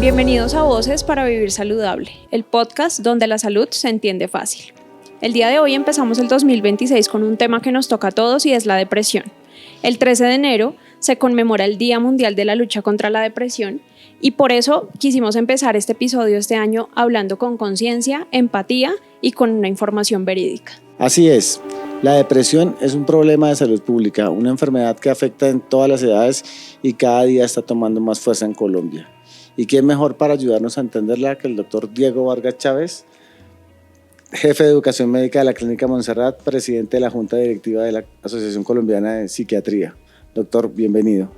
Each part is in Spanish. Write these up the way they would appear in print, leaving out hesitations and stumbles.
Bienvenidos a Voces para Vivir Saludable, el podcast donde la salud se entiende fácil. El día de hoy empezamos el 2026 con un tema que nos toca a todos y es la depresión. El 13 de enero se conmemora el Día Mundial de la Lucha contra la Depresión y por eso quisimos empezar este episodio este año hablando con conciencia, empatía y con una información verídica. Así es, la depresión es un problema de salud pública, una enfermedad que afecta en todas las edades y cada día está tomando más fuerza en Colombia. ¿Y quién mejor para ayudarnos a entenderla que el doctor Diego Vargas Chávez, jefe de Educación Médica de la Clínica Montserrat, presidente de la Junta Directiva de la Asociación Colombiana de Psiquiatría? Doctor, bienvenido.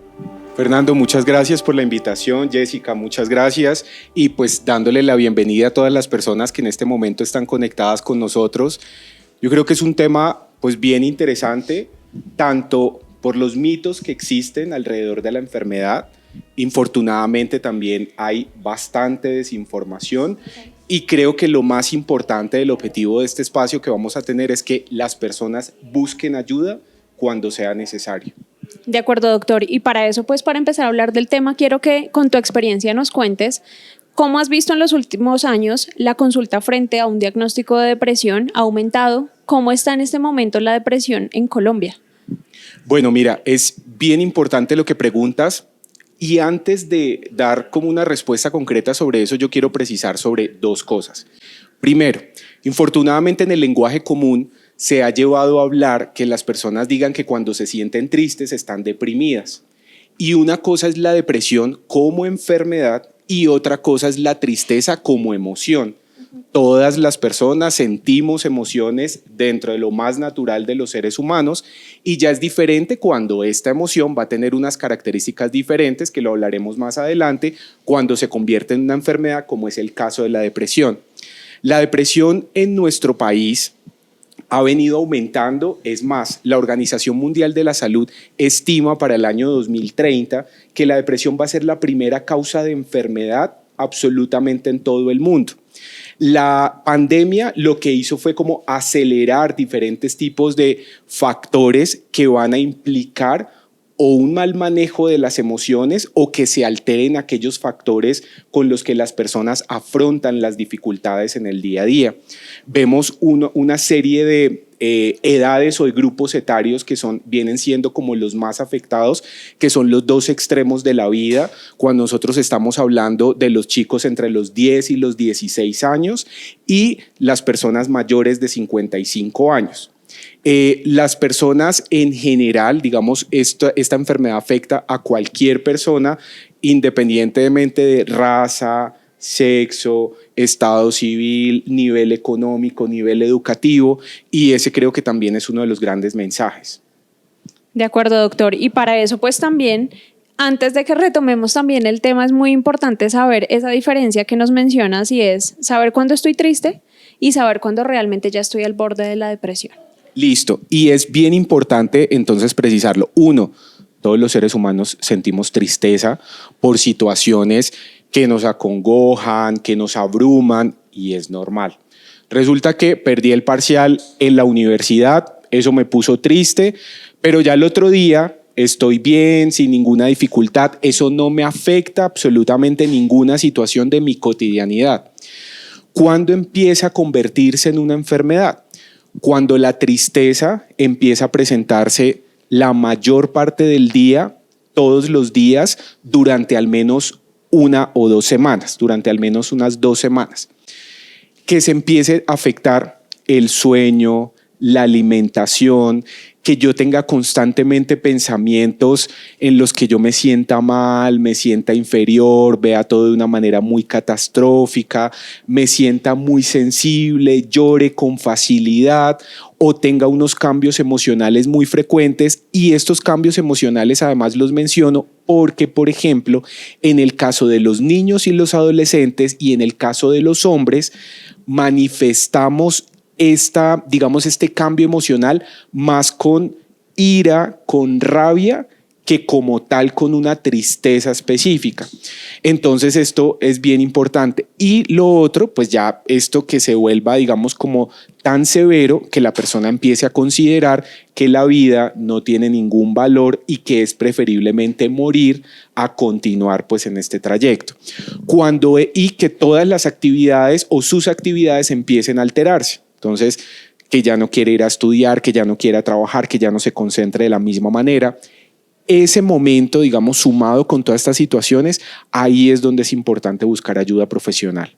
Fernando, muchas gracias por la invitación. Jessica, muchas gracias. Y pues dándole la bienvenida a todas las personas que en este momento están conectadas con nosotros. Yo creo que es un tema pues bien interesante, tanto por los mitos que existen alrededor de la enfermedad. Infortunadamente también hay bastante desinformación y creo que lo más importante del objetivo de este espacio que vamos a tener es que las personas busquen ayuda cuando sea necesario. De acuerdo, doctor. Y para eso, pues para empezar a hablar del tema, quiero que con tu experiencia nos cuentes cómo has visto en los últimos años la consulta frente a un diagnóstico de depresión ha aumentado. ¿Cómo está en este momento la depresión en Colombia? Bueno, mira, es bien importante lo que preguntas. Y antes de dar como una respuesta concreta sobre eso, yo quiero precisar sobre dos cosas. Primero, infortunadamente en el lenguaje común se ha llevado a hablar que las personas digan que cuando se sienten tristes están deprimidas. Y una cosa es la depresión como enfermedad y otra cosa es la tristeza como emoción. Todas las personas sentimos emociones dentro de lo más natural de los seres humanos y ya es diferente cuando esta emoción va a tener unas características diferentes, que lo hablaremos más adelante, cuando se convierte en una enfermedad, como es el caso de la depresión. La depresión en nuestro país ha venido aumentando. Es más, la Organización Mundial de la Salud estima para el año 2030 que la depresión va a ser la primera causa de enfermedad absolutamente en todo el mundo. La pandemia lo que hizo fue como acelerar diferentes tipos de factores que van a implicar o un mal manejo de las emociones o que se alteren aquellos factores con los que las personas afrontan las dificultades en el día a día. Vemos una serie de edades o de grupos etarios que vienen siendo como los más afectados, que son los dos extremos de la vida, cuando nosotros estamos hablando de los chicos entre los 10 y los 16 años y las personas mayores de 55 años. Las personas en general, digamos, esta enfermedad afecta a cualquier persona independientemente de raza, sexo, estado civil, nivel económico, nivel educativo, y ese creo que también es uno de los grandes mensajes. De acuerdo, doctor. Y para eso, pues también, antes de que retomemos también el tema, es muy importante saber esa diferencia que nos mencionas y es saber cuándo estoy triste y saber cuándo realmente ya estoy al borde de la depresión. Listo, y es bien importante entonces precisarlo. Uno, todos los seres humanos sentimos tristeza por situaciones que nos acongojan, que nos abruman, y es normal. Resulta que perdí el parcial en la universidad, eso me puso triste, pero ya el otro día estoy bien, sin ninguna dificultad, eso no me afecta absolutamente ninguna situación de mi cotidianidad. ¿Cuándo empieza a convertirse en una enfermedad? Cuando la tristeza empieza a presentarse la mayor parte del día, todos los días, durante al menos una o 2 semanas, durante al menos unas 2 semanas, que se empiece a afectar el sueño, la alimentación, que yo tenga constantemente pensamientos en los que yo me sienta mal, me sienta inferior, vea todo de una manera muy catastrófica, me sienta muy sensible, llore con facilidad o tenga unos cambios emocionales muy frecuentes. Y estos cambios emocionales además los menciono porque, por ejemplo, en el caso de los niños y los adolescentes y en el caso de los hombres, manifestamos este cambio emocional más con ira, con rabia, que como tal con una tristeza específica. Entonces esto es bien importante. Y lo otro, pues ya esto que se vuelva, digamos, como tan severo que la persona empiece a considerar que la vida no tiene ningún valor y que es preferiblemente morir a continuar pues en este trayecto. Y que todas las actividades o sus actividades empiecen a alterarse. Entonces, que ya no quiere ir a estudiar, que ya no quiera trabajar, que ya no se concentre de la misma manera. Ese momento, digamos, sumado con todas estas situaciones, ahí es donde es importante buscar ayuda profesional.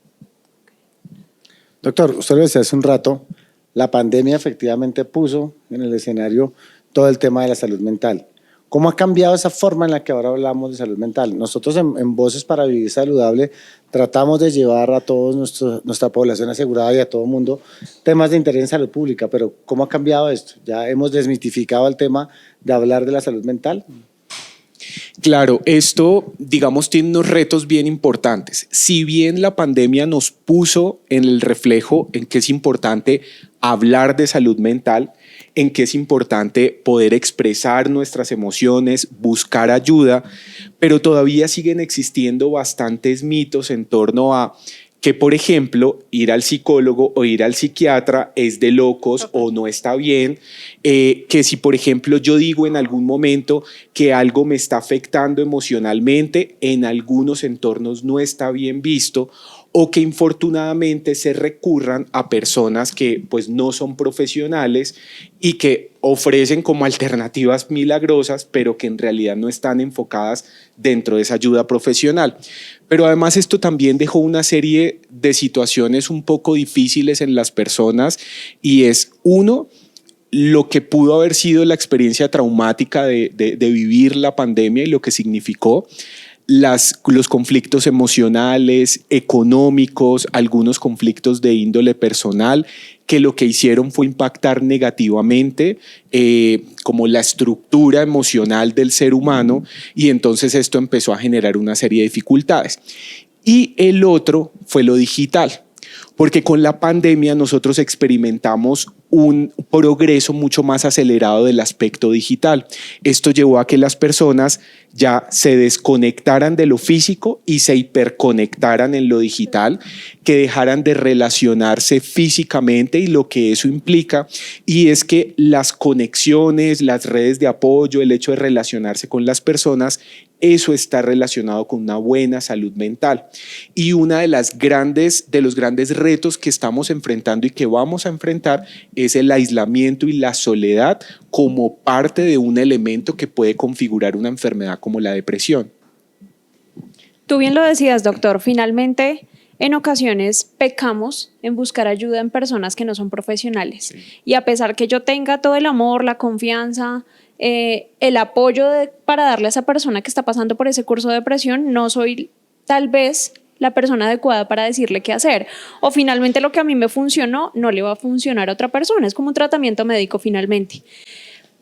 Doctor, usted lo decía hace un rato, la pandemia efectivamente puso en el escenario todo el tema de la salud mental. ¿Cómo ha cambiado esa forma en la que ahora hablamos de salud mental? Nosotros en Voces para Vivir Saludable tratamos de llevar a toda nuestra población asegurada y a todo el mundo temas de interés en salud pública, pero ¿cómo ha cambiado esto? ¿Ya hemos desmitificado el tema de hablar de la salud mental? Claro, esto, digamos, tiene unos retos bien importantes. Si bien la pandemia nos puso en el reflejo en que es importante hablar de salud mental, en que es importante poder expresar nuestras emociones, buscar ayuda, pero todavía siguen existiendo bastantes mitos en torno a que, por ejemplo, ir al psicólogo o ir al psiquiatra es de locos o no está bien, que si, por ejemplo, yo digo en algún momento que algo me está afectando emocionalmente, en algunos entornos no está bien visto, o que infortunadamente se recurran a personas que pues no son profesionales y que ofrecen como alternativas milagrosas, pero que en realidad no están enfocadas dentro de esa ayuda profesional. Pero además esto también dejó una serie de situaciones un poco difíciles en las personas y es, uno, lo que pudo haber sido la experiencia traumática de vivir la pandemia y lo que significó, los conflictos emocionales, económicos, algunos conflictos de índole personal, que lo que hicieron fue impactar negativamente como la estructura emocional del ser humano, y entonces esto empezó a generar una serie de dificultades. Y el otro fue lo digital, porque con la pandemia nosotros experimentamos un progreso mucho más acelerado del aspecto digital. Esto llevó a que las personas ya se desconectaran de lo físico y se hiperconectaran en lo digital, que dejaran de relacionarse físicamente y lo que eso implica, y es que las conexiones, las redes de apoyo, el hecho de relacionarse con las personas, eso está relacionado con una buena salud mental. Y uno de los grandes retos que estamos enfrentando y que vamos a enfrentar es el aislamiento y la soledad como parte de un elemento que puede configurar una enfermedad como la depresión. Tú bien lo decías, doctor, finalmente en ocasiones pecamos en buscar ayuda en personas que no son profesionales. Sí. Y a pesar que yo tenga todo el amor, la confianza, el apoyo para darle a esa persona que está pasando por ese curso de depresión, no soy tal vez la persona adecuada para decirle qué hacer. O finalmente lo que a mí me funcionó no le va a funcionar a otra persona. Es como un tratamiento médico finalmente.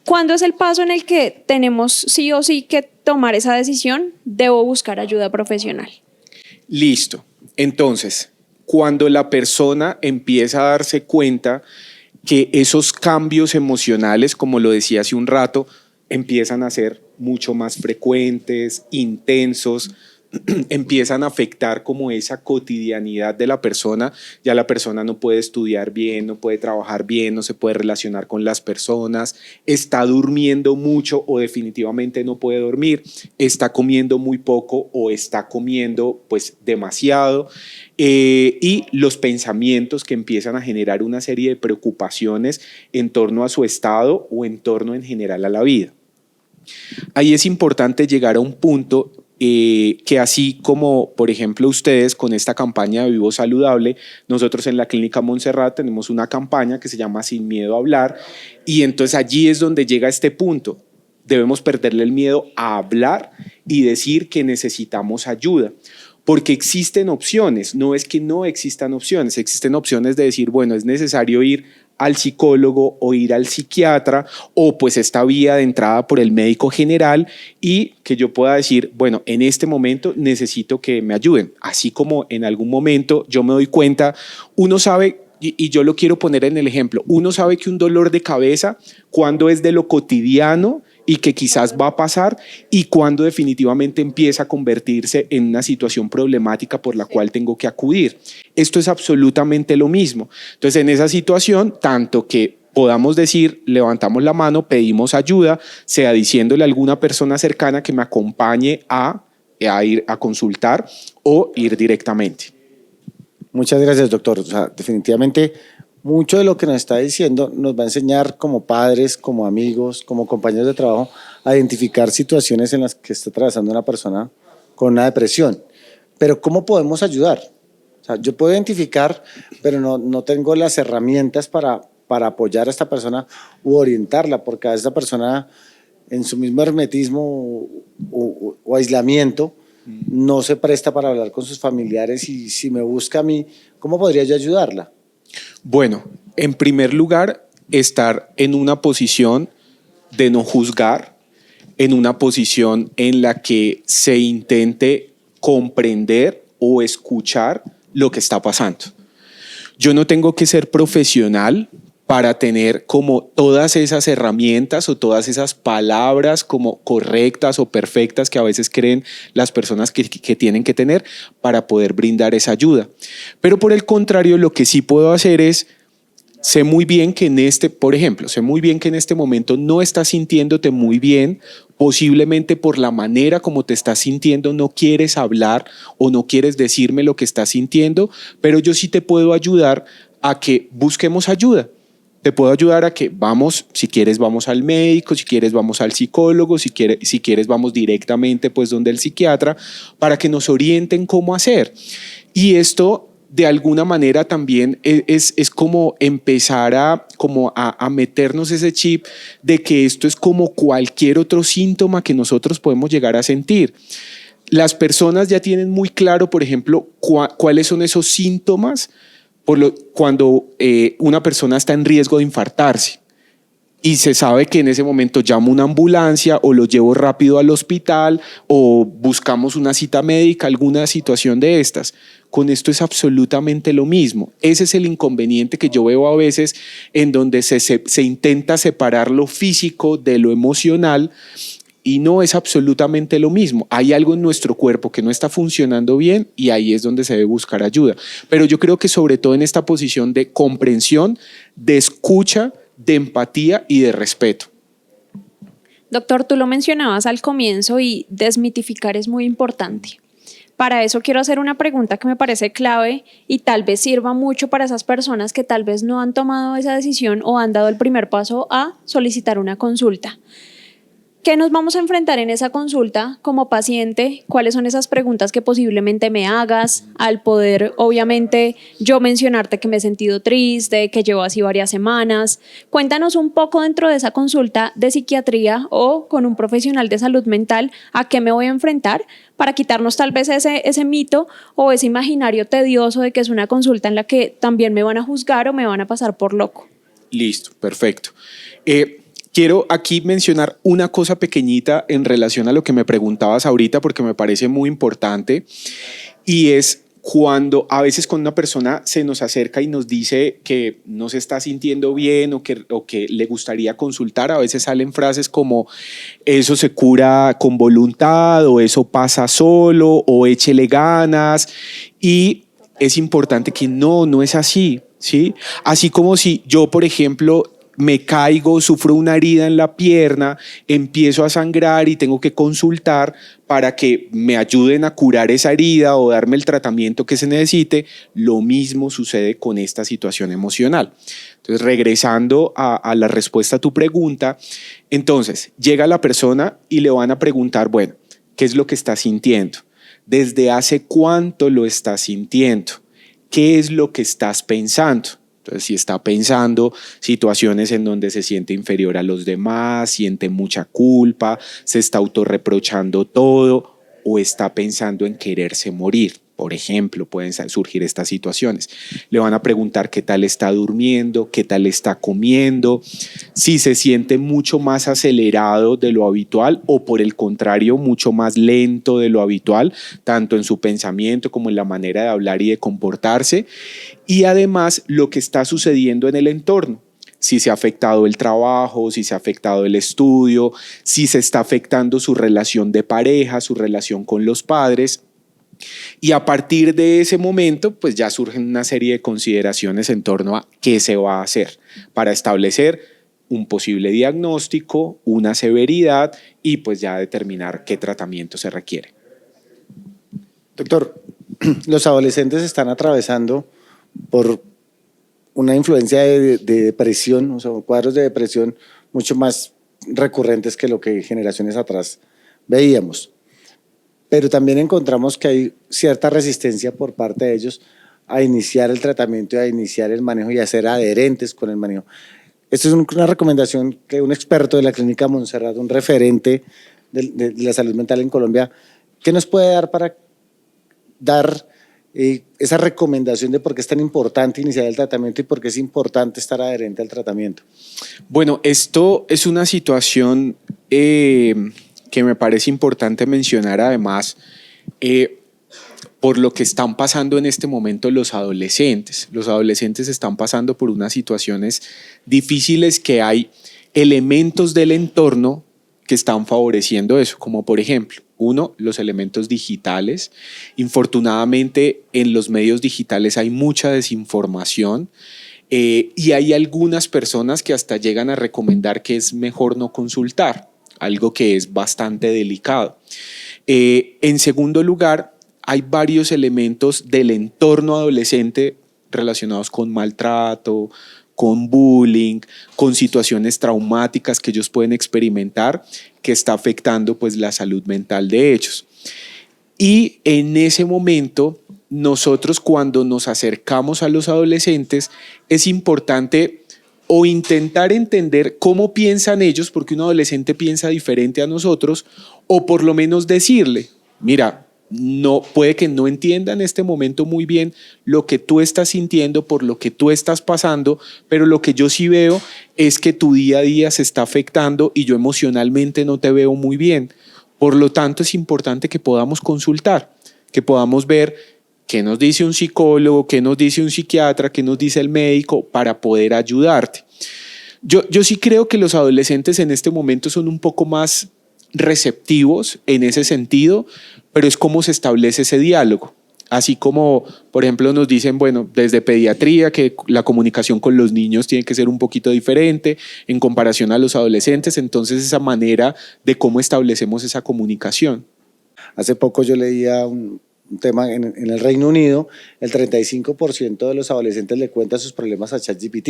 ¿Cuándo es el paso en el que tenemos sí o sí que tomar esa decisión? Debo buscar ayuda profesional. Listo. Entonces, cuando la persona empieza a darse cuenta que esos cambios emocionales, como lo decía hace un rato, empiezan a ser mucho más frecuentes, intensos, empiezan a afectar como esa cotidianidad de la persona. Ya la persona no puede estudiar bien, no puede trabajar bien, no se puede relacionar con las personas, está durmiendo mucho o definitivamente no puede dormir, está comiendo muy poco o está comiendo pues demasiado, y los pensamientos que empiezan a generar una serie de preocupaciones en torno a su estado o en torno en general a la vida. Ahí es importante llegar a un punto que así como, por ejemplo, ustedes con esta campaña de Vivo Saludable, nosotros en la Clínica Montserrat tenemos una campaña que se llama Sin Miedo a Hablar, y entonces allí es donde llega este punto. Debemos perderle el miedo a hablar y decir que necesitamos ayuda. Porque existen opciones, no es que no existan opciones, existen opciones de decir, bueno, es necesario ir al psicólogo o ir al psiquiatra, o pues esta vía de entrada por el médico general, y que yo pueda decir, bueno, en este momento necesito que me ayuden. Así como en algún momento yo me doy cuenta, uno sabe, y yo lo quiero poner en el ejemplo, uno sabe que un dolor de cabeza, cuando es de lo cotidiano y que quizás va a pasar y cuándo definitivamente empieza a convertirse en una situación problemática por la cual tengo que acudir. Esto es absolutamente lo mismo. Entonces, en esa situación, tanto que podamos decir, levantamos la mano, pedimos ayuda, sea diciéndole a alguna persona cercana que me acompañe a ir a consultar o ir directamente. Muchas gracias, doctor. O sea, definitivamente mucho de lo que nos está diciendo nos va a enseñar como padres, como amigos, como compañeros de trabajo a identificar situaciones en las que está atravesando una persona con una depresión. Pero ¿cómo podemos ayudar? O sea, yo puedo identificar, pero no tengo las herramientas para apoyar a esta persona u orientarla, porque a esta persona en su mismo hermetismo o aislamiento no se presta para hablar con sus familiares, y si me busca a mí, ¿cómo podría yo ayudarla? Bueno, en primer lugar, estar en una posición de no juzgar, en una posición en la que se intente comprender o escuchar lo que está pasando. Yo no tengo que ser profesional para tener como todas esas herramientas o todas esas palabras como correctas o perfectas que a veces creen las personas que tienen que tener para poder brindar esa ayuda. Pero por el contrario, lo que sí puedo hacer es, sé muy bien que en este momento no estás sintiéndote muy bien, posiblemente por la manera como te estás sintiendo no quieres hablar o no quieres decirme lo que estás sintiendo, pero yo sí te puedo ayudar a que busquemos ayuda. Te puedo ayudar a que si quieres vamos al médico, si quieres vamos al psicólogo, si quieres vamos directamente pues donde el psiquiatra para que nos orienten cómo hacer. Y esto de alguna manera también es como empezar a meternos ese chip de que esto es como cualquier otro síntoma que nosotros podemos llegar a sentir. Las personas ya tienen muy claro, por ejemplo, cuáles son esos síntomas cuando una persona está en riesgo de infartarse y se sabe que en ese momento llamo una ambulancia o lo llevo rápido al hospital o buscamos una cita médica, alguna situación de estas. Con esto es absolutamente lo mismo. Ese es el inconveniente que yo veo a veces en donde se intenta separar lo físico de lo emocional. Y no es absolutamente lo mismo. Hay algo en nuestro cuerpo que no está funcionando bien y ahí es donde se debe buscar ayuda. Pero yo creo que sobre todo en esta posición de comprensión, de escucha, de empatía y de respeto. Doctor, tú lo mencionabas al comienzo y desmitificar es muy importante. Para eso quiero hacer una pregunta que me parece clave y tal vez sirva mucho para esas personas que tal vez no han tomado esa decisión o han dado el primer paso a solicitar una consulta. ¿Qué nos vamos a enfrentar en esa consulta como paciente? ¿Cuáles son esas preguntas que posiblemente me hagas al poder, obviamente, yo mencionarte que me he sentido triste, que llevo así varias semanas? Cuéntanos un poco dentro de esa consulta de psiquiatría o con un profesional de salud mental a qué me voy a enfrentar para quitarnos tal vez ese mito o ese imaginario tedioso de que es una consulta en la que también me van a juzgar o me van a pasar por loco. Listo, perfecto. Quiero aquí mencionar una cosa pequeñita en relación a lo que me preguntabas ahorita porque me parece muy importante y es cuando a veces con una persona se nos acerca y nos dice que no se está sintiendo bien o que le gustaría consultar, a veces salen frases como eso se cura con voluntad o eso pasa solo o échele ganas y es importante que no es así, ¿sí? Así como si yo, por ejemplo, me caigo, sufro una herida en la pierna, empiezo a sangrar y tengo que consultar para que me ayuden a curar esa herida o darme el tratamiento que se necesite, lo mismo sucede con esta situación emocional. Entonces, regresando a la respuesta a tu pregunta, entonces llega la persona y le van a preguntar, bueno, ¿qué es lo que está sintiendo? ¿Desde hace cuánto lo estás sintiendo? ¿Qué es lo que estás pensando? Entonces, si está pensando situaciones en donde se siente inferior a los demás, siente mucha culpa, se está autorreprochando todo o está pensando en quererse morir, por ejemplo, pueden surgir estas situaciones. Le van a preguntar qué tal está durmiendo, qué tal está comiendo, si se siente mucho más acelerado de lo habitual o por el contrario, mucho más lento de lo habitual, tanto en su pensamiento como en la manera de hablar y de comportarse. Y además lo que está sucediendo en el entorno. si se ha afectado el trabajo, si se ha afectado el estudio, si se está afectando su relación de pareja, su relación con los padres. Y a partir de ese momento, pues ya surgen una serie de consideraciones en torno a qué se va a hacer para establecer un posible diagnóstico, una severidad y pues ya determinar qué tratamiento se requiere. Doctor, los adolescentes están atravesando por una influencia de depresión, o sea, cuadros de depresión mucho más recurrentes que lo que generaciones atrás veíamos. Pero también encontramos que hay cierta resistencia por parte de ellos a iniciar el tratamiento y a iniciar el manejo y a ser adherentes con el manejo. Esto es una recomendación que un experto de la Clínica Montserrat, un referente de la salud mental en Colombia, ¿qué nos puede dar para dar esa recomendación de por qué es tan importante iniciar el tratamiento y por qué es importante estar adherente al tratamiento? Bueno, esto es una situación que me parece importante mencionar además por lo que están pasando en este momento los adolescentes. Los adolescentes están pasando por unas situaciones difíciles que hay elementos del entorno que están favoreciendo eso, como por ejemplo, uno, los elementos digitales. Infortunadamente, en los medios digitales hay mucha desinformación y hay algunas personas que hasta llegan a recomendar que es mejor no consultar, algo que es bastante delicado. En segundo lugar, hay varios elementos del entorno adolescente relacionados con maltrato, con bullying, con situaciones traumáticas que ellos pueden experimentar que está afectando pues la salud mental de ellos. Y en ese momento, nosotros cuando nos acercamos a los adolescentes, es importante o intentar entender cómo piensan ellos, porque un adolescente piensa diferente a nosotros, o por lo menos decirle, mira, no, puede que no entienda en este momento muy bien lo que tú estás sintiendo, por lo que tú estás pasando, pero lo que yo sí veo es que tu día a día se está afectando y yo emocionalmente no te veo muy bien. Por lo tanto, es importante que podamos consultar, que podamos ver qué nos dice un psicólogo, qué nos dice un psiquiatra, qué nos dice el médico para poder ayudarte. Yo sí creo que los adolescentes en este momento son un poco más receptivos en ese sentido, pero es cómo se establece ese diálogo. Así como, por ejemplo, nos dicen, bueno, desde pediatría que la comunicación con los niños tiene que ser un poquito diferente en comparación a los adolescentes, entonces esa manera de cómo establecemos esa comunicación. Hace poco yo leía un tema en el Reino Unido, el 35% de los adolescentes le cuentan sus problemas a ChatGPT,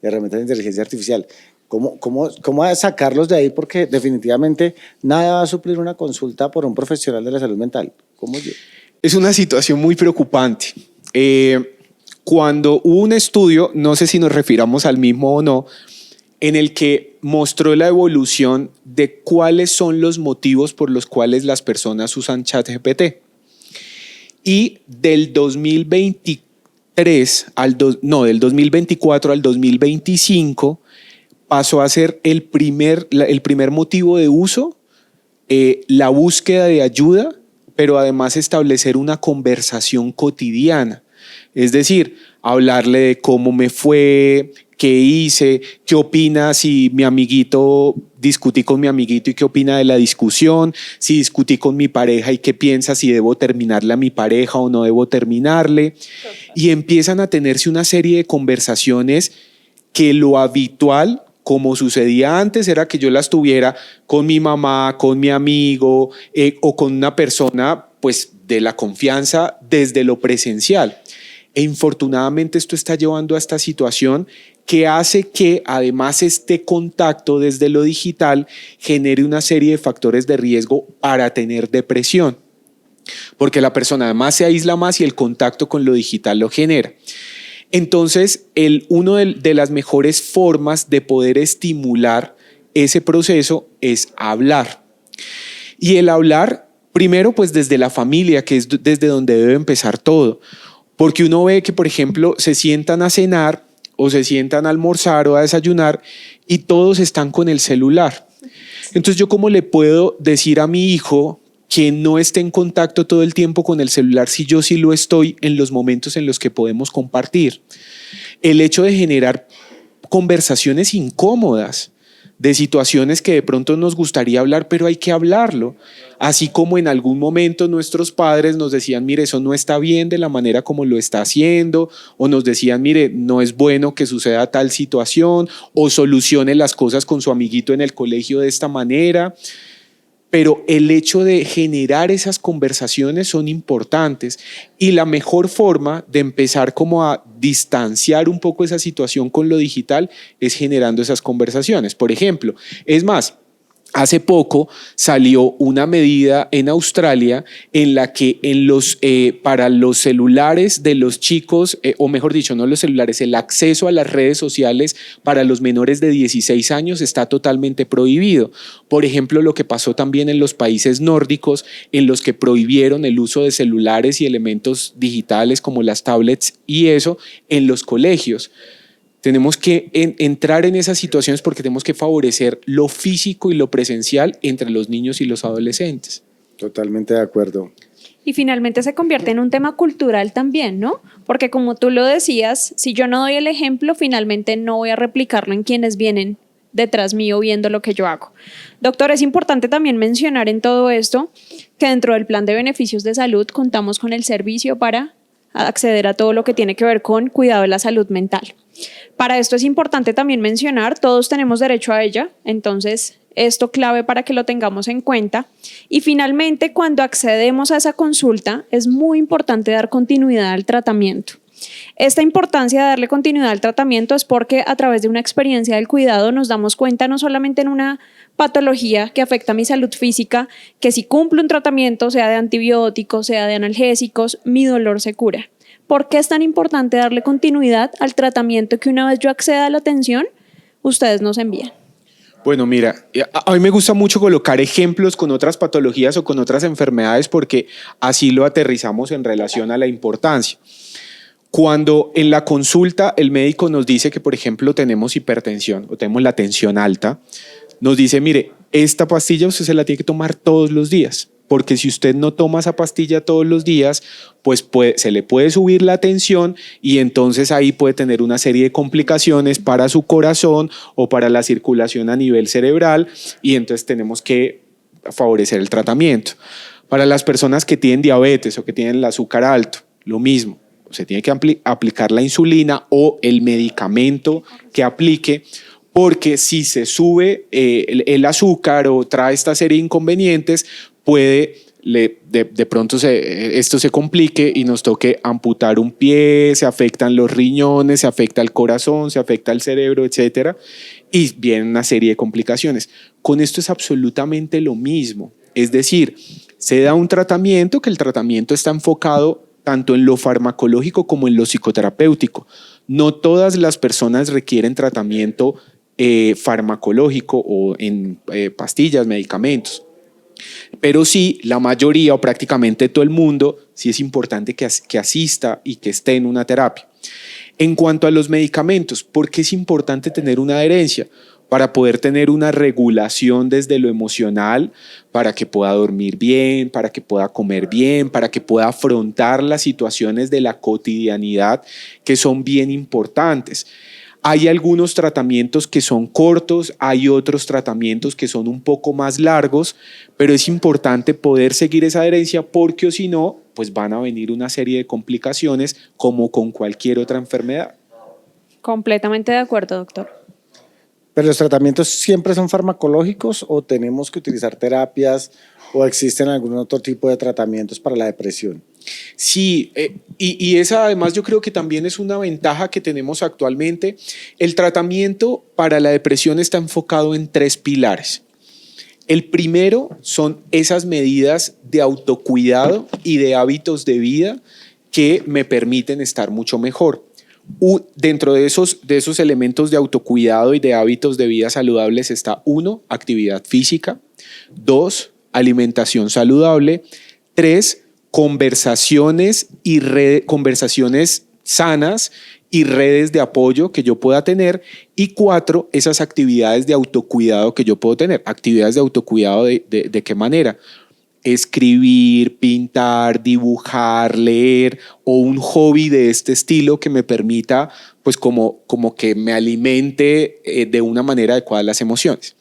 herramientas de inteligencia artificial. ¿Cómo sacarlos de ahí? Porque definitivamente nada va a suplir una consulta por un profesional de la salud mental. Es una situación muy preocupante. Cuando hubo un estudio, no sé si nos refiramos al mismo o no, en el que mostró la evolución de cuáles son los motivos por los cuales las personas usan ChatGPT. Y del 2024 al 2025 pasó a ser el primer motivo de uso, la búsqueda de ayuda, pero además establecer una conversación cotidiana. Es decir, hablarle de cómo me fue, qué hice, qué opina si discutí con mi amiguito y qué opina de la discusión, si discutí con mi pareja y qué piensa si debo terminarle a mi pareja o no debo terminarle. Y empiezan a tenerse una serie de conversaciones que lo habitual, como sucedía antes, era que yo las tuviera con mi mamá, con mi amigo o con una persona pues, de la confianza desde lo presencial. E infortunadamente esto está llevando a esta situación que hace que además este contacto desde lo digital genere una serie de factores de riesgo para tener depresión, porque la persona además se aísla más y el contacto con lo digital lo genera. Entonces, una de las mejores formas de poder estimular ese proceso es hablar. Y el hablar, primero, pues desde la familia, que es desde donde debe empezar todo. Porque uno ve que, por ejemplo, se sientan a cenar o se sientan a almorzar o a desayunar y todos están con el celular. Entonces, ¿yo cómo le puedo decir a mi hijo que no esté en contacto todo el tiempo con el celular si yo sí lo estoy en los momentos en los que podemos compartir? El hecho de generar conversaciones incómodas de situaciones que de pronto nos gustaría hablar, pero hay que hablarlo. Así como en algún momento nuestros padres nos decían, mire, eso no está bien de la manera como lo está haciendo, o nos decían, mire, no es bueno que suceda tal situación, o solucione las cosas con su amiguito en el colegio de esta manera. Pero el hecho de generar esas conversaciones son importantes y la mejor forma de empezar como a distanciar un poco esa situación con lo digital es generando esas conversaciones. Por ejemplo, es más, hace poco salió una medida en Australia en la que para los celulares de los chicos, o mejor dicho, no los celulares, el acceso a las redes sociales para los menores de 16 años está totalmente prohibido. Por ejemplo, lo que pasó también en los países nórdicos, en los que prohibieron el uso de celulares y elementos digitales como las tablets y eso en los colegios. Tenemos que entrar en esas situaciones porque tenemos que favorecer lo físico y lo presencial entre los niños y los adolescentes. Totalmente de acuerdo. Y finalmente se convierte en un tema cultural también, ¿no? Porque como tú lo decías, si yo no doy el ejemplo, finalmente no voy a replicarlo en quienes vienen detrás mío viendo lo que yo hago. Doctor, es importante también mencionar en todo esto que dentro del plan de beneficios de salud contamos con el servicio para acceder a todo lo que tiene que ver con cuidado de la salud mental. Para esto es importante también mencionar, todos tenemos derecho a ella, entonces esto clave para que lo tengamos en cuenta. Y finalmente, cuando accedemos a esa consulta, es muy importante dar continuidad al tratamiento. Esta importancia de darle continuidad al tratamiento es porque a través de una experiencia del cuidado nos damos cuenta no solamente en una patología que afecta a mi salud física, que si cumplo un tratamiento, sea de antibióticos, sea de analgésicos, mi dolor se cura. ¿Por qué es tan importante darle continuidad al tratamiento que una vez yo acceda a la atención, ustedes nos envían? Bueno, mira, a mí me gusta mucho colocar ejemplos con otras patologías o con otras enfermedades porque así lo aterrizamos en relación a la importancia. Cuando en la consulta el médico nos dice que, por ejemplo, tenemos hipertensión o tenemos la tensión alta, nos dice, mire, esta pastilla usted se la tiene que tomar todos los días, porque si usted no toma esa pastilla todos los días, pues se le puede subir la tensión y entonces ahí puede tener una serie de complicaciones para su corazón o para la circulación a nivel cerebral y entonces tenemos que favorecer el tratamiento. Para las personas que tienen diabetes o que tienen el azúcar alto, lo mismo. Se tiene que aplicar la insulina o el medicamento que aplique, porque si se sube el azúcar o trae esta serie de inconvenientes, puede de pronto esto se complique y nos toque amputar un pie, se afectan los riñones, se afecta el corazón, se afecta el cerebro, etcétera, y viene una serie de complicaciones. Con esto es absolutamente lo mismo, es decir, se da un tratamiento que el tratamiento está enfocado tanto en lo farmacológico como en lo psicoterapéutico. No todas las personas requieren tratamiento farmacológico o en pastillas, medicamentos, pero sí, la mayoría o prácticamente todo el mundo, sí es importante que asista y que esté en una terapia. En cuanto a los medicamentos, ¿por qué es importante tener una adherencia? Para poder tener una regulación desde lo emocional, para que pueda dormir bien, para que pueda comer bien, para que pueda afrontar las situaciones de la cotidianidad que son bien importantes. Hay algunos tratamientos que son cortos, hay otros tratamientos que son un poco más largos, pero es importante poder seguir esa adherencia porque o si no, pues van a venir una serie de complicaciones como con cualquier otra enfermedad. Completamente de acuerdo, doctor. ¿Pero los tratamientos siempre son farmacológicos o tenemos que utilizar terapias o existen algún otro tipo de tratamientos para la depresión? Sí, y esa además yo creo que también es una ventaja que tenemos actualmente. El tratamiento para la depresión está enfocado en 3 pilares. El primero son esas medidas de autocuidado y de hábitos de vida que me permiten estar mucho mejor. Dentro de esos elementos de autocuidado y de hábitos de vida saludables está 1, actividad física, 2, alimentación saludable, 3, conversaciones sanas y redes de apoyo que yo pueda tener y 4, esas actividades de autocuidado que yo puedo tener. Actividades de autocuidado ¿de qué manera? Escribir, pintar, dibujar, leer o un hobby de este estilo que me permita pues como que me alimente de una manera adecuada las emociones.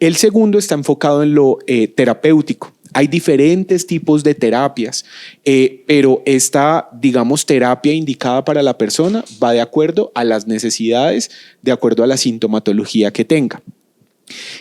El segundo está enfocado en lo terapéutico. Hay diferentes tipos de terapias, pero esta, digamos, terapia indicada para la persona va de acuerdo a las necesidades, de acuerdo a la sintomatología que tenga.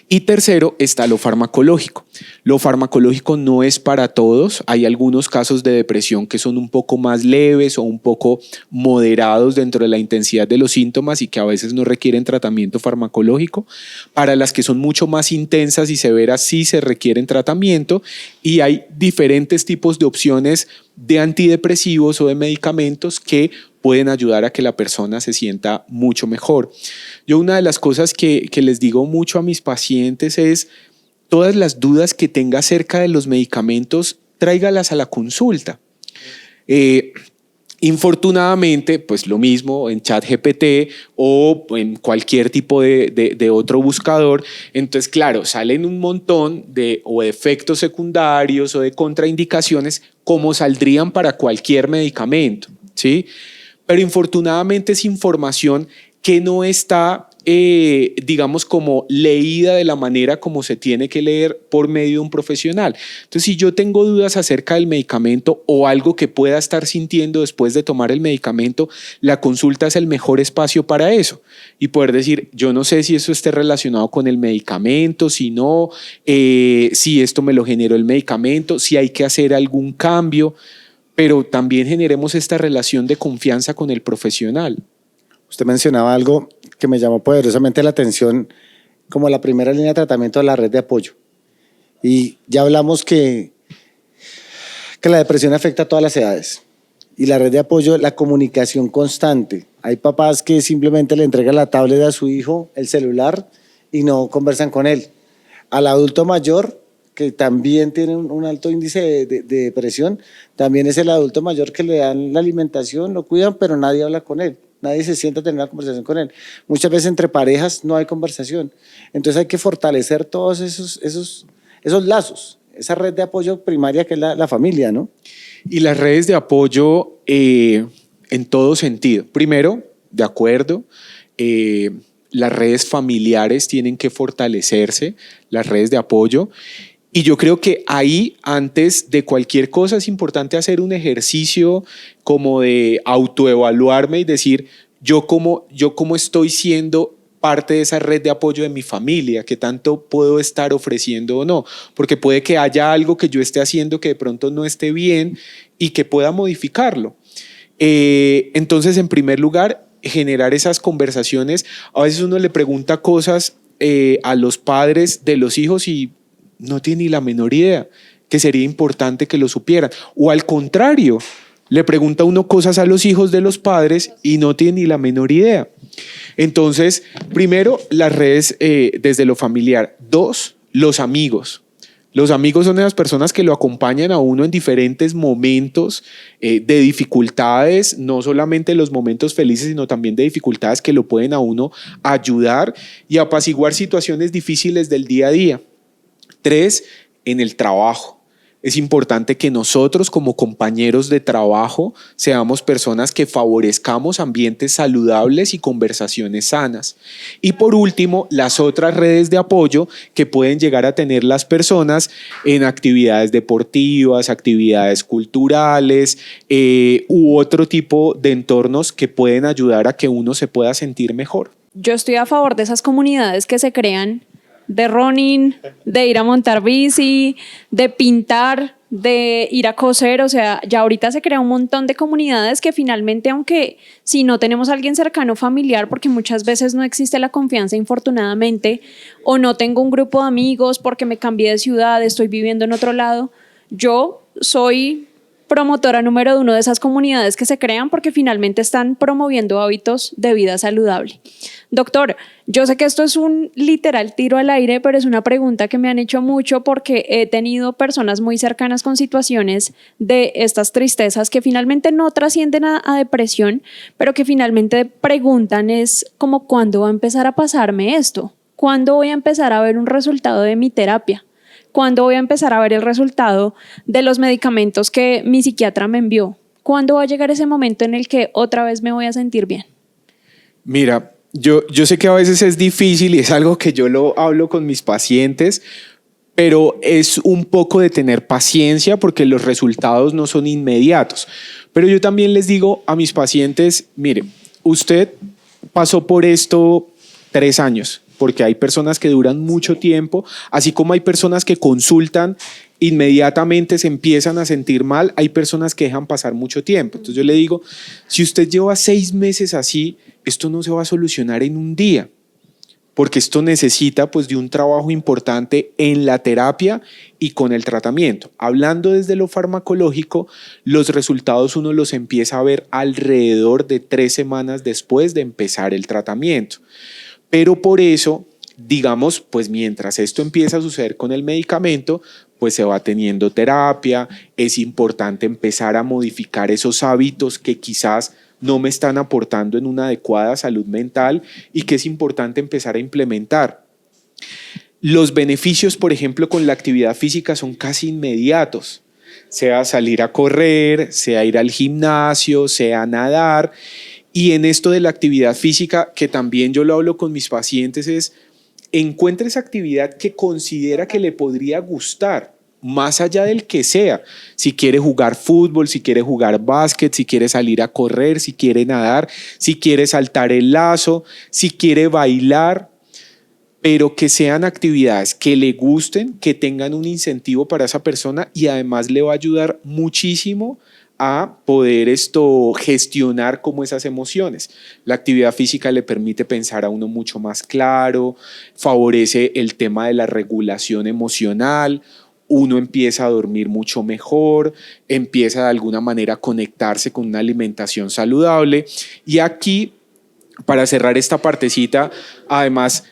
Y tercero está lo farmacológico. Lo farmacológico no es para todos. Hay algunos casos de depresión que son un poco más leves o un poco moderados dentro de la intensidad de los síntomas y que a veces no requieren tratamiento farmacológico. Para las que son mucho más intensas y severas sí se requieren tratamiento, y hay diferentes tipos de opciones de antidepresivos o de medicamentos que pueden ayudar a que la persona se sienta mucho mejor. Yo una de las cosas que les digo mucho a mis pacientes es: todas las dudas que tenga acerca de los medicamentos, tráigalas a la consulta. Infortunadamente, pues lo mismo en ChatGPT o en cualquier tipo de otro buscador. Entonces, claro, salen un montón de efectos secundarios o de contraindicaciones como saldrían para cualquier medicamento, ¿sí? Pero infortunadamente es información que no está, digamos, como leída de la manera como se tiene que leer por medio de un profesional. Entonces, si yo tengo dudas acerca del medicamento o algo que pueda estar sintiendo después de tomar el medicamento, la consulta es el mejor espacio para eso. Y poder decir: yo no sé si eso esté relacionado con el medicamento, si no, si esto me lo generó el medicamento, si hay que hacer algún cambio, pero también generemos esta relación de confianza con el profesional. Usted mencionaba algo que me llamó poderosamente la atención, como la primera línea de tratamiento de la red de apoyo. Y ya hablamos que la depresión afecta a todas las edades. Y la red de apoyo, la comunicación constante. Hay papás que simplemente le entregan la tablet a su hijo, el celular, y no conversan con él. Al adulto mayor, que también tiene un alto índice de depresión, también es el adulto mayor que le dan la alimentación, lo cuidan, pero nadie habla con él. Nadie se sienta a tener una conversación con él. Muchas veces entre parejas no hay conversación. Entonces hay que fortalecer todos esos lazos, esa red de apoyo primaria que es la familia, ¿no? Y las redes de apoyo en todo sentido. Primero, de acuerdo, las redes familiares tienen que fortalecerse, las redes de apoyo. Y yo creo que ahí, antes de cualquier cosa, es importante hacer un ejercicio como de autoevaluarme y decir: yo cómo estoy siendo parte de esa red de apoyo de mi familia, qué tanto puedo estar ofreciendo o no, porque puede que haya algo que yo esté haciendo que de pronto no esté bien y que pueda modificarlo. Entonces, en primer lugar, generar esas conversaciones. A veces uno le pregunta cosas a los padres de los hijos y no tiene ni la menor idea, que sería importante que lo supieran. O al contrario, le pregunta uno cosas a los hijos de los padres y no tiene ni la menor idea. Entonces, primero, las redes desde lo familiar. 2, los amigos. Los amigos son esas personas que lo acompañan a uno en diferentes momentos de dificultades, no solamente los momentos felices, sino también de dificultades que lo pueden a uno ayudar y apaciguar situaciones difíciles del día a día. 3, en el trabajo. Es importante que nosotros como compañeros de trabajo seamos personas que favorezcamos ambientes saludables y conversaciones sanas. Y por último, las otras redes de apoyo que pueden llegar a tener las personas en actividades deportivas, actividades culturales u otro tipo de entornos que pueden ayudar a que uno se pueda sentir mejor. Yo estoy a favor de esas comunidades que se crean de running, de ir a montar bici, de pintar, de ir a coser. O sea, ya ahorita se crea un montón de comunidades que finalmente, aunque si no tenemos a alguien cercano familiar, porque muchas veces no existe la confianza infortunadamente, o no tengo un grupo de amigos porque me cambié de ciudad, estoy viviendo en otro lado, yo soy promotora número 1 de esas comunidades que se crean porque finalmente están promoviendo hábitos de vida saludable. Doctor, yo sé que esto es un literal tiro al aire, pero es una pregunta que me han hecho mucho porque he tenido personas muy cercanas con situaciones de estas tristezas que finalmente no trascienden a depresión, pero que finalmente preguntan es como ¿cuándo va a empezar a pasarme esto? ¿Cuándo voy a empezar a ver un resultado de mi terapia? ¿Cuándo voy a empezar a ver el resultado de los medicamentos que mi psiquiatra me envió? ¿Cuándo va a llegar ese momento en el que otra vez me voy a sentir bien? Mira, yo sé que a veces es difícil y es algo que yo lo hablo con mis pacientes, pero es un poco de tener paciencia porque los resultados no son inmediatos. Pero yo también les digo a mis pacientes, mire, usted pasó por esto 3 años, porque hay personas que duran mucho tiempo, así como hay personas que consultan, inmediatamente se empiezan a sentir mal, hay personas que dejan pasar mucho tiempo. Entonces yo le digo, si usted lleva 6 meses así, esto no se va a solucionar en un día, porque esto necesita pues de un trabajo importante en la terapia y con el tratamiento. Hablando desde lo farmacológico, los resultados uno los empieza a ver alrededor de 3 semanas después de empezar el tratamiento. Pero por eso, digamos, pues mientras esto empieza a suceder con el medicamento, pues se va teniendo terapia, es importante empezar a modificar esos hábitos que quizás no me están aportando en una adecuada salud mental y que es importante empezar a implementar. Los beneficios, por ejemplo, con la actividad física son casi inmediatos, sea salir a correr, sea ir al gimnasio, sea nadar. Y en esto de la actividad física, que también yo lo hablo con mis pacientes, es encuentre esa actividad que considera que le podría gustar, más allá del que sea. Si quiere jugar fútbol, si quiere jugar básquet, si quiere salir a correr, si quiere nadar, si quiere saltar el lazo, si quiere bailar, pero que sean actividades que le gusten, que tengan un incentivo para esa persona y además le va a ayudar muchísimo a poder gestionar como esas emociones. La actividad física le permite pensar a uno mucho más claro, favorece el tema de la regulación emocional, uno empieza a dormir mucho mejor, empieza de alguna manera a conectarse con una alimentación saludable. Y aquí, para cerrar esta partecita, además,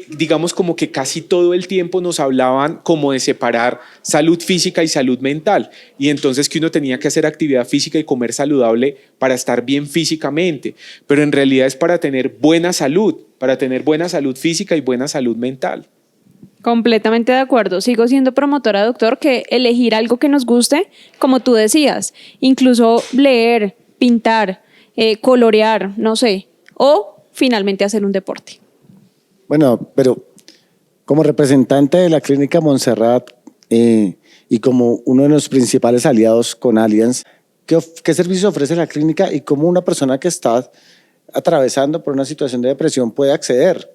digamos como que casi todo el tiempo nos hablaban como de separar salud física y salud mental, y entonces que uno tenía que hacer actividad física y comer saludable para estar bien físicamente, pero en realidad es para tener buena salud física y buena salud mental. Completamente de acuerdo. Sigo siendo promotora, doctor, que elegir algo que nos guste, como tú decías, incluso leer, pintar, colorear, no sé, o finalmente hacer un deporte. Bueno, pero como representante de la Clínica Montserrat y como uno de los principales aliados con Allianz, ¿qué servicios ofrece la clínica y cómo una persona que está atravesando por una situación de depresión puede acceder?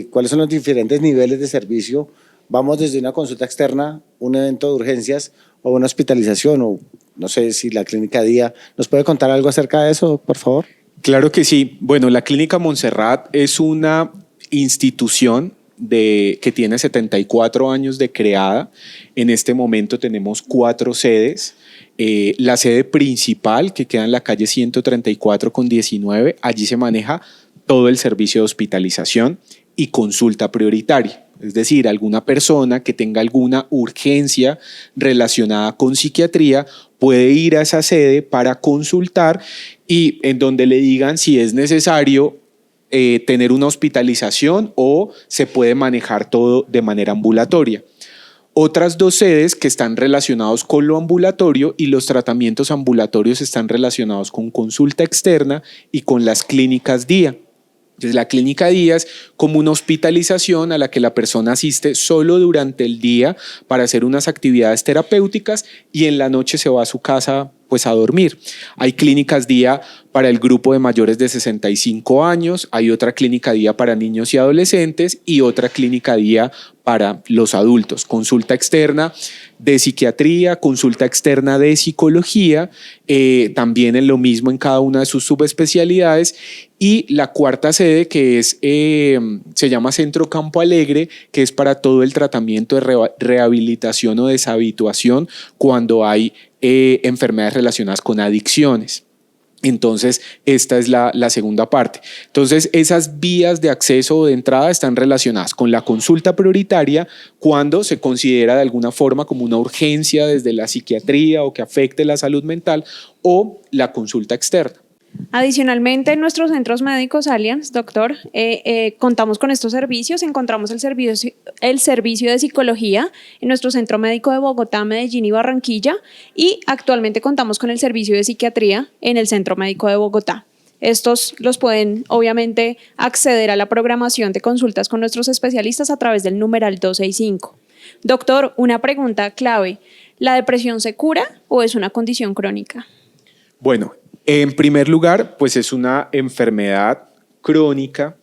¿Cuáles son los diferentes niveles de servicio? Vamos desde una consulta externa, un evento de urgencias o una hospitalización, o no sé si la clínica Día. ¿Nos puede contar algo acerca de eso, por favor? Claro que sí. Bueno, la Clínica Montserrat es una institución que tiene 74 años de creada. En este momento tenemos 4 sedes. La sede principal, que queda en la calle 134 con 19, allí se maneja todo el servicio de hospitalización y consulta prioritaria. Es decir, alguna persona que tenga alguna urgencia relacionada con psiquiatría puede ir a esa sede para consultar y en donde le digan si es necesario tener una hospitalización o se puede manejar todo de manera ambulatoria. Otras 2 sedes que están relacionados con lo ambulatorio, y los tratamientos ambulatorios están relacionados con consulta externa y con las clínicas día. Entonces, la clínica día es como una hospitalización a la que la persona asiste solo durante el día para hacer unas actividades terapéuticas y en la noche se va a su casa pues a dormir. Hay clínicas día para el grupo de mayores de 65 años, hay otra clínica día para niños y adolescentes y otra clínica día para los adultos. Consulta externa de psiquiatría, consulta externa de psicología, también en lo mismo en cada una de sus subespecialidades. Y la 4ª sede, que se llama Centro Campo Alegre, que es para todo el tratamiento de rehabilitación o deshabituación cuando hay enfermedades relacionadas con adicciones. Entonces, esta es la segunda parte. Entonces, esas vías de acceso o de entrada están relacionadas con la consulta prioritaria cuando se considera de alguna forma como una urgencia desde la psiquiatría o que afecte la salud mental, o la consulta externa. Adicionalmente, en nuestros centros médicos Allianz, doctor, contamos con estos servicios. Encontramos el servicio de psicología en nuestro centro médico de Bogotá, Medellín y Barranquilla, y actualmente contamos con el servicio de psiquiatría en el centro médico de Bogotá. Estos los pueden obviamente acceder a la programación de consultas con nuestros especialistas a través del numeral 265. Doctor, una pregunta clave. ¿La depresión se cura o es una condición crónica? Bueno, en primer lugar, pues es una enfermedad crónica,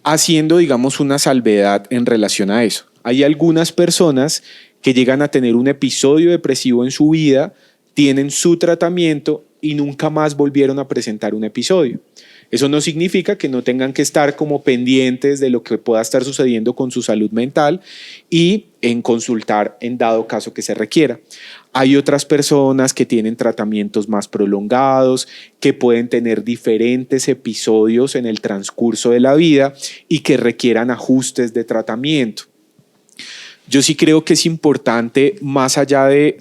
haciendo, digamos, una salvedad en relación a eso. Hay algunas personas que llegan a tener un episodio depresivo en su vida, tienen su tratamiento y nunca más volvieron a presentar un episodio. Eso no significa que no tengan que estar como pendientes de lo que pueda estar sucediendo con su salud mental y en consultar en dado caso que se requiera. Hay otras personas que tienen tratamientos más prolongados, que pueden tener diferentes episodios en el transcurso de la vida y que requieran ajustes de tratamiento. Yo sí creo que es importante, más allá de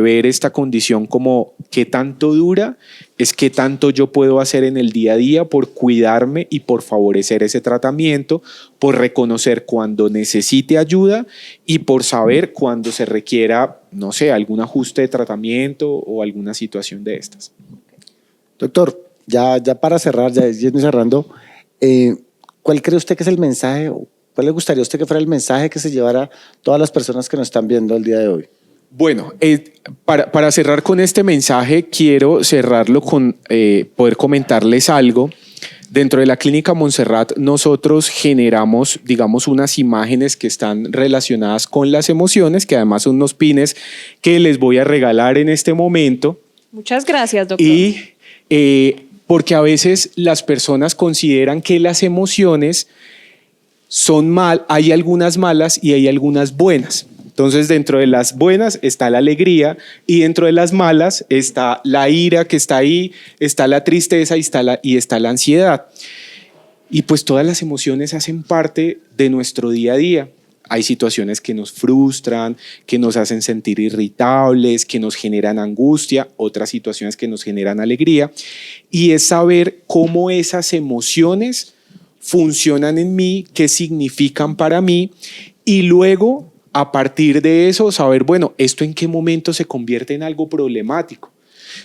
ver esta condición como qué tanto dura, es qué tanto yo puedo hacer en el día a día por cuidarme y por favorecer ese tratamiento, por reconocer cuando necesite ayuda y por saber cuando se requiera, no sé, algún ajuste de tratamiento o alguna situación de estas. Doctor, ya para cerrar, ya yendo cerrando, ¿cuál cree usted que es el mensaje? ¿Cuál le gustaría a usted que fuera el mensaje que se llevara a todas las personas que nos están viendo el día de hoy? Bueno, para cerrar con este mensaje, quiero cerrarlo con poder comentarles algo. Dentro de la Clínica Montserrat, nosotros generamos, digamos, unas imágenes que están relacionadas con las emociones, que además son unos pines que les voy a regalar en este momento. Muchas gracias, doctor. Y porque a veces las personas consideran que las emociones hay algunas malas y hay algunas buenas. Entonces, dentro de las buenas está la alegría y dentro de las malas está la ira que está ahí, está la tristeza y está la ansiedad. Y pues todas las emociones hacen parte de nuestro día a día. Hay situaciones que nos frustran, que nos hacen sentir irritables, que nos generan angustia, otras situaciones que nos generan alegría. Y es saber cómo esas emociones funcionan en mí, qué significan para mí y luego a partir de eso saber, bueno, esto en qué momento se convierte en algo problemático.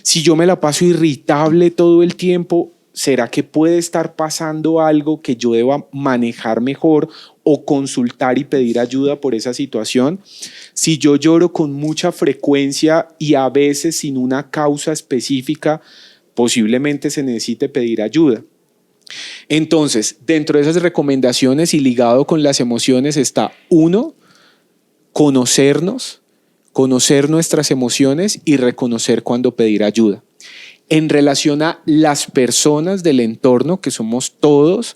Si yo me la paso irritable todo el tiempo, ¿será que puede estar pasando algo que yo deba manejar mejor o consultar y pedir ayuda por esa situación? Si yo lloro con mucha frecuencia y a veces sin una causa específica, posiblemente se necesite pedir ayuda. Entonces, dentro de esas recomendaciones y ligado con las emociones está 1, conocer nuestras emociones y reconocer cuándo pedir ayuda. En relación a las personas del entorno, que somos todos,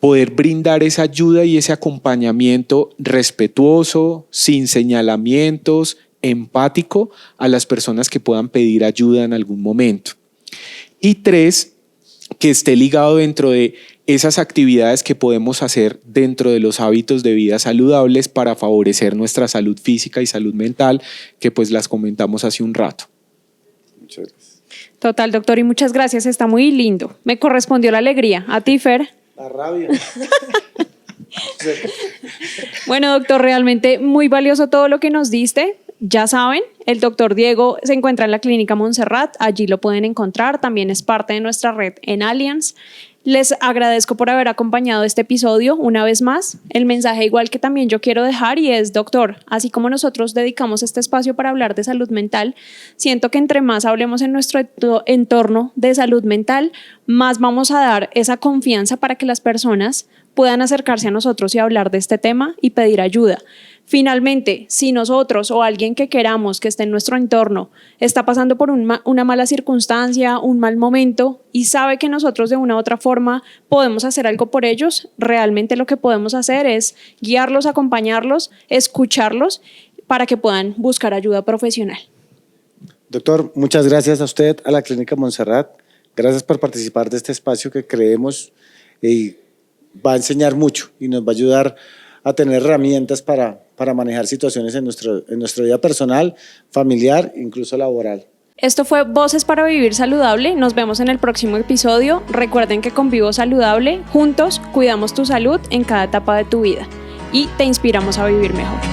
poder brindar esa ayuda y ese acompañamiento respetuoso, sin señalamientos, empático a las personas que puedan pedir ayuda en algún momento. Y 3, que esté ligado dentro de esas actividades que podemos hacer dentro de los hábitos de vida saludables para favorecer nuestra salud física y salud mental, que pues las comentamos hace un rato. Muchas gracias. Total, doctor, y muchas gracias, está muy lindo. Me correspondió la alegría. ¿A ti, Fer? La rabia. Bueno, doctor, realmente muy valioso todo lo que nos diste. Ya saben, el doctor Diego se encuentra en la Clínica Montserrat, allí lo pueden encontrar, también es parte de nuestra red en Allianz. Les agradezco por haber acompañado este episodio una vez más. El mensaje igual que también yo quiero dejar y es, doctor, así como nosotros dedicamos este espacio para hablar de salud mental, siento que entre más hablemos en nuestro entorno de salud mental, más vamos a dar esa confianza para que las personas puedan acercarse a nosotros y hablar de este tema y pedir ayuda. Finalmente, si nosotros o alguien que queramos que esté en nuestro entorno está pasando por una mala circunstancia, un mal momento y sabe que nosotros de una u otra forma podemos hacer algo por ellos, realmente lo que podemos hacer es guiarlos, acompañarlos, escucharlos para que puedan buscar ayuda profesional. Doctor, muchas gracias a usted, a la Clínica Montserrat. Gracias por participar de este espacio que creemos va a enseñar mucho y nos va a ayudar a tener herramientas para manejar situaciones en nuestra vida personal, familiar, incluso laboral. Esto fue Voces para Vivir Saludable. Nos vemos en el próximo episodio. Recuerden que con Vivo Saludable, juntos cuidamos tu salud en cada etapa de tu vida y te inspiramos a vivir mejor.